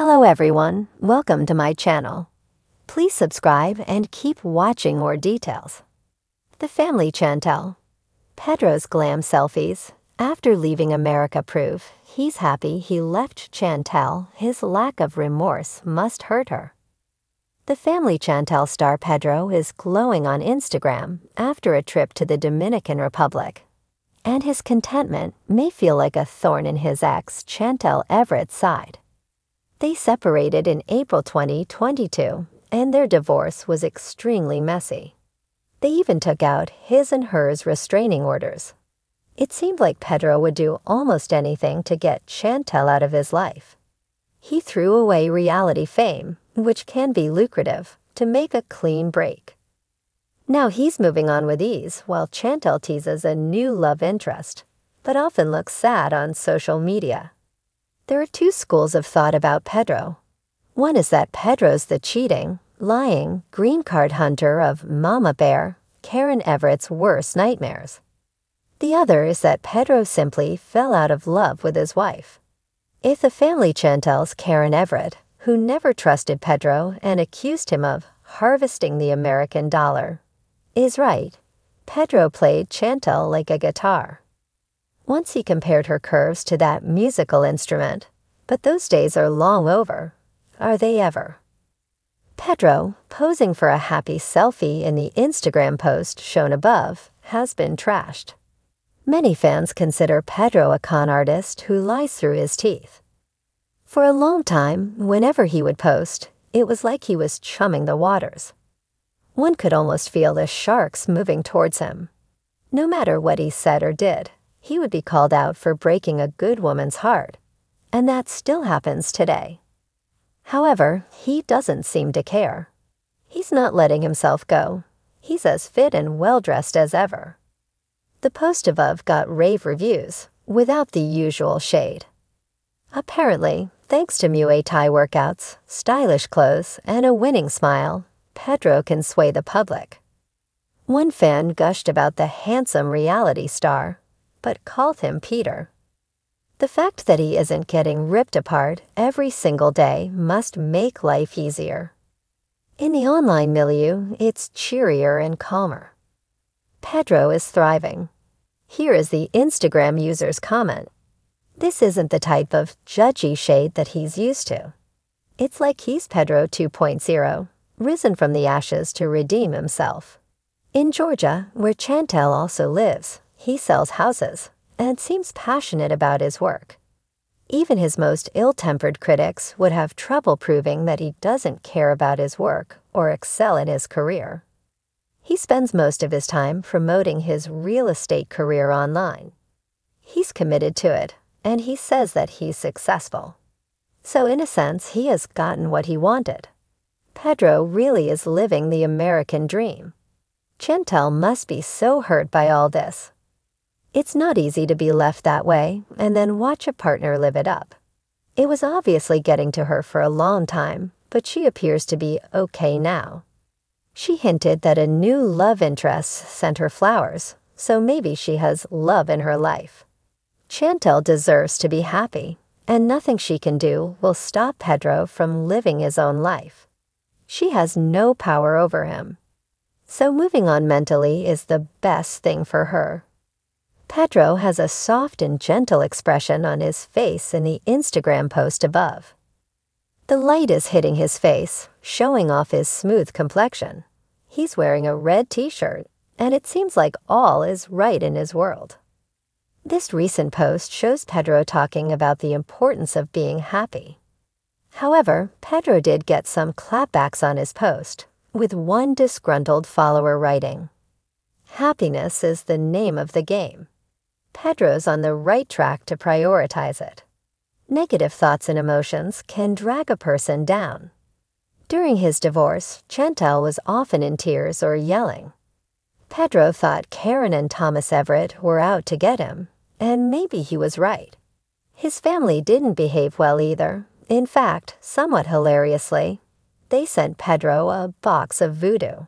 Hello everyone, welcome to my channel. Please subscribe and keep watching more details. The family Chantel. Pedro's glam selfies. After leaving America prove he's happy he left Chantel, his lack of remorse must hurt her. The family Chantel star Pedro is glowing on Instagram after a trip to the Dominican Republic. And his contentment may feel like a thorn in his ex Chantel Everett's side. They separated in April 2022, and their divorce was extremely messy. They even took out his and hers restraining orders. It seemed like Pedro would do almost anything to get Chantel out of his life. He threw away reality fame, which can be lucrative, to make a clean break. Now he's moving on with ease while Chantel teases a new love interest, but often looks sad on social media. There are two schools of thought about Pedro. One is that Pedro's the cheating, lying, green card hunter of Mama Bear, Karen Everett's worst nightmares. The other is that Pedro simply fell out of love with his wife. If the family Chantel's Karen Everett, who never trusted Pedro and accused him of harvesting the American dollar, is right, Pedro played Chantel like a guitar. Once he compared her curves to that musical instrument, but those days are long over. Are they ever? Pedro, posing for a happy selfie in the Instagram post shown above, has been trashed. Many fans consider Pedro a con artist who lies through his teeth. For a long time, whenever he would post, it was like he was chumming the waters. One could almost feel the sharks moving towards him. No matter what he said or did, he would be called out for breaking a good woman's heart, and that still happens today. However, he doesn't seem to care. He's not letting himself go. He's as fit and well-dressed as ever. The post above got rave reviews, without the usual shade. Apparently, thanks to Muay Thai workouts, stylish clothes, and a winning smile, Pedro can sway the public. One fan gushed about the handsome reality star, but called him Peter. The fact that he isn't getting ripped apart every single day must make life easier. In the online milieu, it's cheerier and calmer. Pedro is thriving. Here is the Instagram user's comment. This isn't the type of judgy shade that he's used to. It's like he's Pedro 2.0, risen from the ashes to redeem himself. In Georgia, where Chantel also lives, he sells houses and seems passionate about his work. Even his most ill-tempered critics would have trouble proving that he doesn't care about his work or excel in his career. He spends most of his time promoting his real estate career online. He's committed to it, and he says that he's successful. So in a sense, he has gotten what he wanted. Pedro really is living the American dream. Chantel must be so hurt by all this. It's not easy to be left that way and then watch a partner live it up. It was obviously getting to her for a long time, but she appears to be okay now. She hinted that a new love interest sent her flowers, so maybe she has love in her life. Chantel deserves to be happy, and nothing she can do will stop Pedro from living his own life. She has no power over him. So moving on mentally is the best thing for her. Pedro has a soft and gentle expression on his face in the Instagram post above. The light is hitting his face, showing off his smooth complexion. He's wearing a red t-shirt, and it seems like all is right in his world. This recent post shows Pedro talking about the importance of being happy. However, Pedro did get some clapbacks on his post, with one disgruntled follower writing, "Happiness is the name of the game." Pedro's on the right track to prioritize it. Negative thoughts and emotions can drag a person down. During his divorce, Chantel was often in tears or yelling. Pedro thought Karen and Thomas Everett were out to get him, and maybe he was right. His family didn't behave well either. In fact, somewhat hilariously, they sent Pedro a box of voodoo.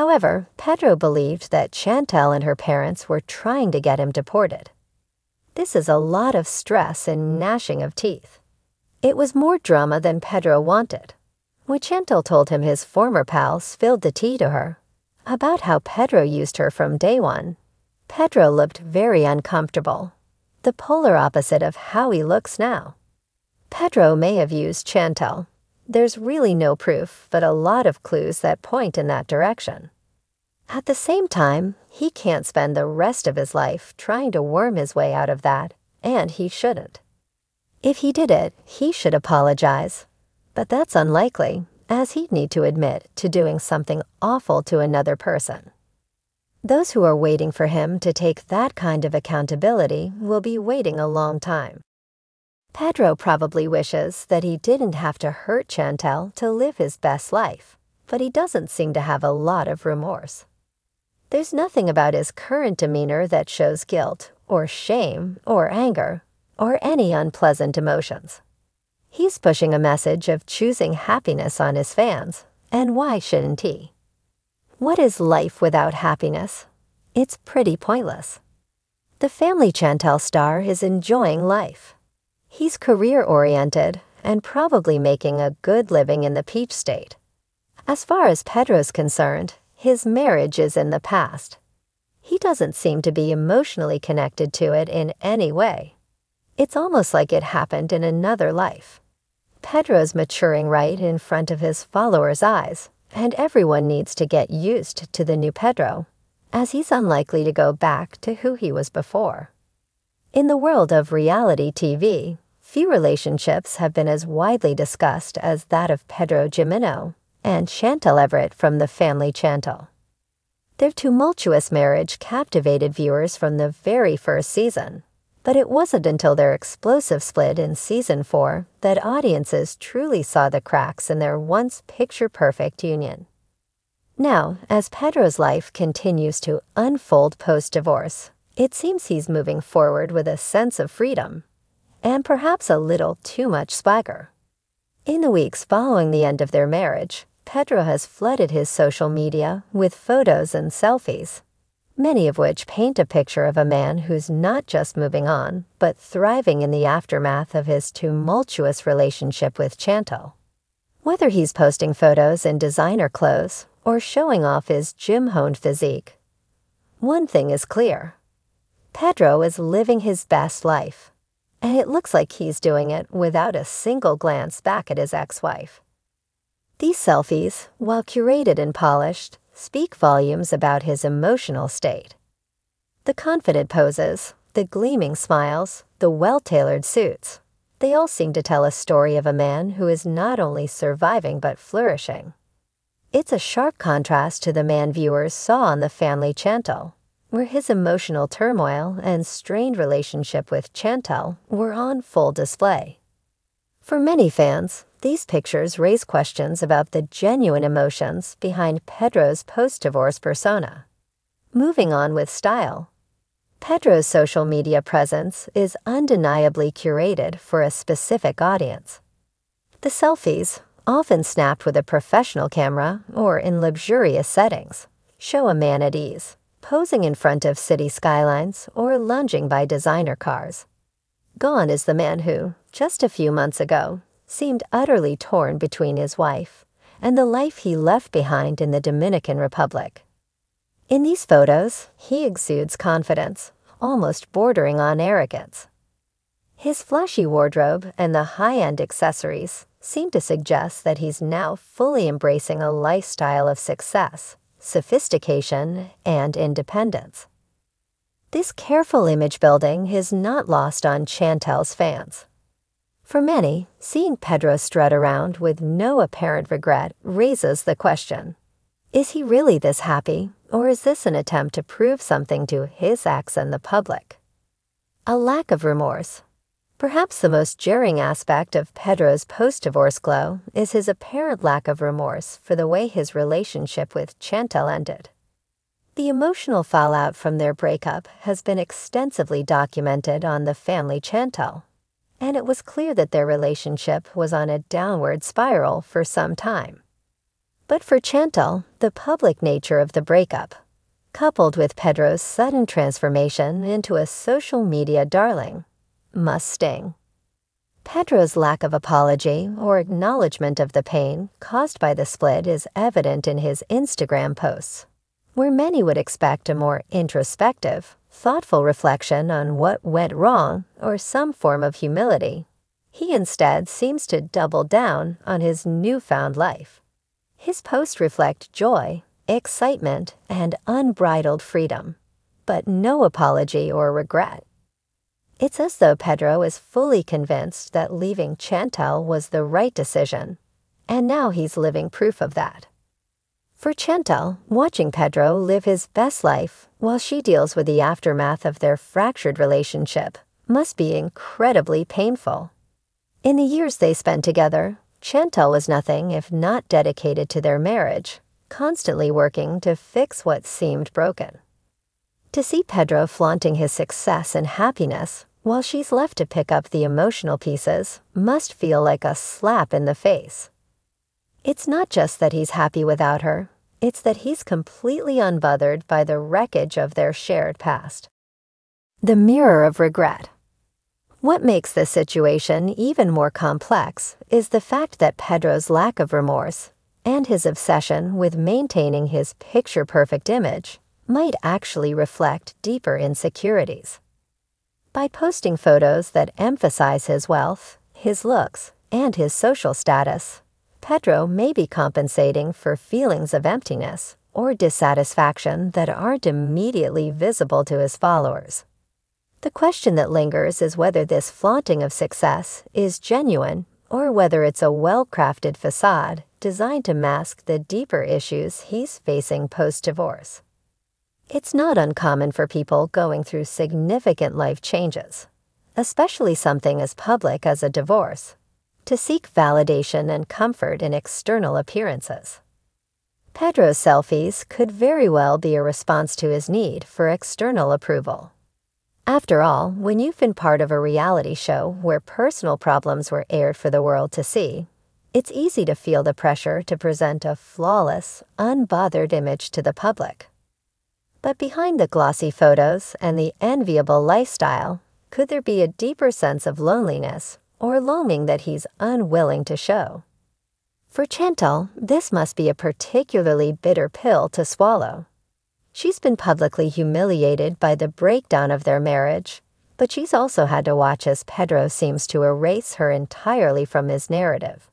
However, Pedro believed that Chantel and her parents were trying to get him deported. This is a lot of stress and gnashing of teeth. It was more drama than Pedro wanted. When Chantel told him his former pal spilled the tea to her about how Pedro used her from day one, Pedro looked very uncomfortable, the polar opposite of how he looks now. Pedro may have used Chantel. There's really no proof, but a lot of clues that point in that direction. At the same time, he can't spend the rest of his life trying to worm his way out of that, and he shouldn't. If he did it, he should apologize. But that's unlikely, as he'd need to admit to doing something awful to another person. Those who are waiting for him to take that kind of accountability will be waiting a long time. Pedro probably wishes that he didn't have to hurt Chantel to live his best life, but he doesn't seem to have a lot of remorse. There's nothing about his current demeanor that shows guilt, or shame, or anger, or any unpleasant emotions. He's pushing a message of choosing happiness on his fans, and why shouldn't he? What is life without happiness? It's pretty pointless. The family Chantel star is enjoying life. He's career-oriented and probably making a good living in the Peach State. As far as Pedro's concerned, his marriage is in the past. He doesn't seem to be emotionally connected to it in any way. It's almost like it happened in another life. Pedro's maturing right in front of his followers' eyes, and everyone needs to get used to the new Pedro, as he's unlikely to go back to who he was before. In the world of reality TV, few relationships have been as widely discussed as that of Pedro Jimeno and Chantel Everett from the family Chantel. Their tumultuous marriage captivated viewers from the very first season, but it wasn't until their explosive split in season 4 that audiences truly saw the cracks in their once picture-perfect union. Now, as Pedro's life continues to unfold post-divorce, it seems he's moving forward with a sense of freedom, and perhaps a little too much swagger. In the weeks following the end of their marriage, Pedro has flooded his social media with photos and selfies, many of which paint a picture of a man who's not just moving on, but thriving in the aftermath of his tumultuous relationship with Chantel. Whether he's posting photos in designer clothes or showing off his gym-honed physique, one thing is clear. Pedro is living his best life, and it looks like he's doing it without a single glance back at his ex-wife. These selfies, while curated and polished, speak volumes about his emotional state. The confident poses, the gleaming smiles, the well-tailored suits, they all seem to tell a story of a man who is not only surviving but flourishing. It's a sharp contrast to the man viewers saw on the family Chantel, where his emotional turmoil and strained relationship with Chantel were on full display. For many fans, these pictures raise questions about the genuine emotions behind Pedro's post-divorce persona. Moving on with style. Pedro's social media presence is undeniably curated for a specific audience. The selfies, often snapped with a professional camera or in luxurious settings, show a man at ease, posing in front of city skylines or lunging by designer cars. Gone is the man who, just a few months ago, seemed utterly torn between his wife and the life he left behind in the Dominican Republic. In these photos, he exudes confidence, almost bordering on arrogance. His flashy wardrobe and the high-end accessories seem to suggest that he's now fully embracing a lifestyle of success, sophistication, and independence. This careful image building is not lost on Chantel's fans. For many, seeing Pedro strut around with no apparent regret raises the question, is he really this happy, or is this an attempt to prove something to his ex and the public? A lack of remorse. Perhaps the most jarring aspect of Pedro's post-divorce glow is his apparent lack of remorse for the way his relationship with Chantel ended. The emotional fallout from their breakup has been extensively documented on the family Chantel, and it was clear that their relationship was on a downward spiral for some time. But for Chantel, the public nature of the breakup, coupled with Pedro's sudden transformation into a social media darling, must sting. Pedro's lack of apology or acknowledgement of the pain caused by the split is evident in his Instagram posts, where many would expect a more introspective, thoughtful reflection on what went wrong or some form of humility. He instead seems to double down on his newfound life. His posts reflect joy, excitement, and unbridled freedom, but no apology or regret. It's as though Pedro is fully convinced that leaving Chantel was the right decision, and now he's living proof of that. For Chantel, watching Pedro live his best life while she deals with the aftermath of their fractured relationship must be incredibly painful. In the years they spent together, Chantel was nothing if not dedicated to their marriage, constantly working to fix what seemed broken. To see Pedro flaunting his success and happiness while she's left to pick up the emotional pieces must feel like a slap in the face. It's not just that he's happy without her, it's that he's completely unbothered by the wreckage of their shared past. The mirror of regret. What makes this situation even more complex is the fact that Pedro's lack of remorse and his obsession with maintaining his picture-perfect image might actually reflect deeper insecurities. By posting photos that emphasize his wealth, his looks, and his social status, Pedro may be compensating for feelings of emptiness or dissatisfaction that aren't immediately visible to his followers. The question that lingers is whether this flaunting of success is genuine or whether it's a well-crafted facade designed to mask the deeper issues he's facing post-divorce. It's not uncommon for people going through significant life changes, especially something as public as a divorce, to seek validation and comfort in external appearances. Pedro's selfies could very well be a response to his need for external approval. After all, when you've been part of a reality show where personal problems were aired for the world to see, it's easy to feel the pressure to present a flawless, unbothered image to the public. But behind the glossy photos and the enviable lifestyle, could there be a deeper sense of loneliness or longing that he's unwilling to show? For Chantel, this must be a particularly bitter pill to swallow. She's been publicly humiliated by the breakdown of their marriage, but she's also had to watch as Pedro seems to erase her entirely from his narrative.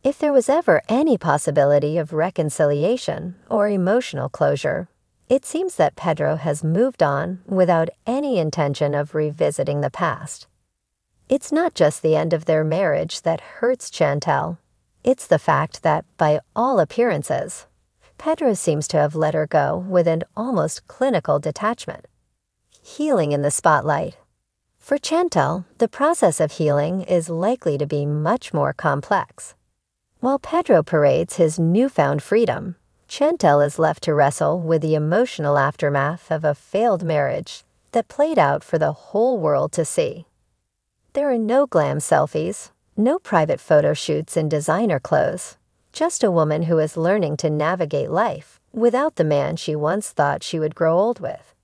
If there was ever any possibility of reconciliation or emotional closure, it seems that Pedro has moved on without any intention of revisiting the past. It's not just the end of their marriage that hurts Chantel. It's the fact that, by all appearances, Pedro seems to have let her go with an almost clinical detachment. Healing in the spotlight. For Chantel, the process of healing is likely to be much more complex. While Pedro parades his newfound freedom, Chantel is left to wrestle with the emotional aftermath of a failed marriage that played out for the whole world to see. There are no glam selfies, no private photo shoots in designer clothes, just a woman who is learning to navigate life without the man she once thought she would grow old with.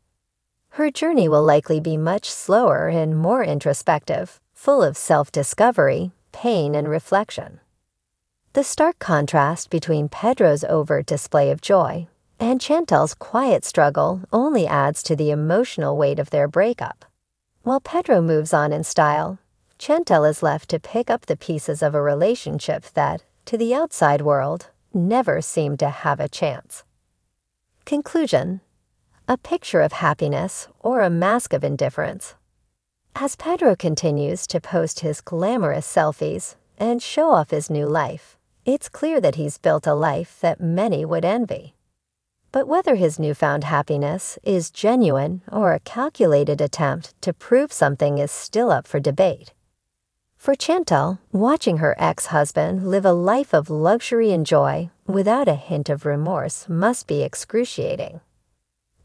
Her journey will likely be much slower and more introspective, full of self-discovery, pain, and reflection. The stark contrast between Pedro's overt display of joy and Chantel's quiet struggle only adds to the emotional weight of their breakup. While Pedro moves on in style, Chantel is left to pick up the pieces of a relationship that, to the outside world, never seemed to have a chance. Conclusion: a picture of happiness or a mask of indifference. As Pedro continues to post his glamorous selfies and show off his new life, it's clear that he's built a life that many would envy. But whether his newfound happiness is genuine or a calculated attempt to prove something is still up for debate. For Chantel, watching her ex-husband live a life of luxury and joy without a hint of remorse must be excruciating.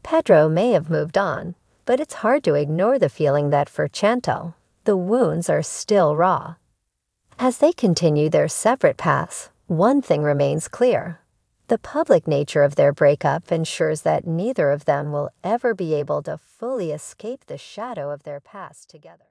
Pedro may have moved on, but it's hard to ignore the feeling that for Chantel, the wounds are still raw. As they continue their separate paths, one thing remains clear. The public nature of their breakup ensures that neither of them will ever be able to fully escape the shadow of their past together.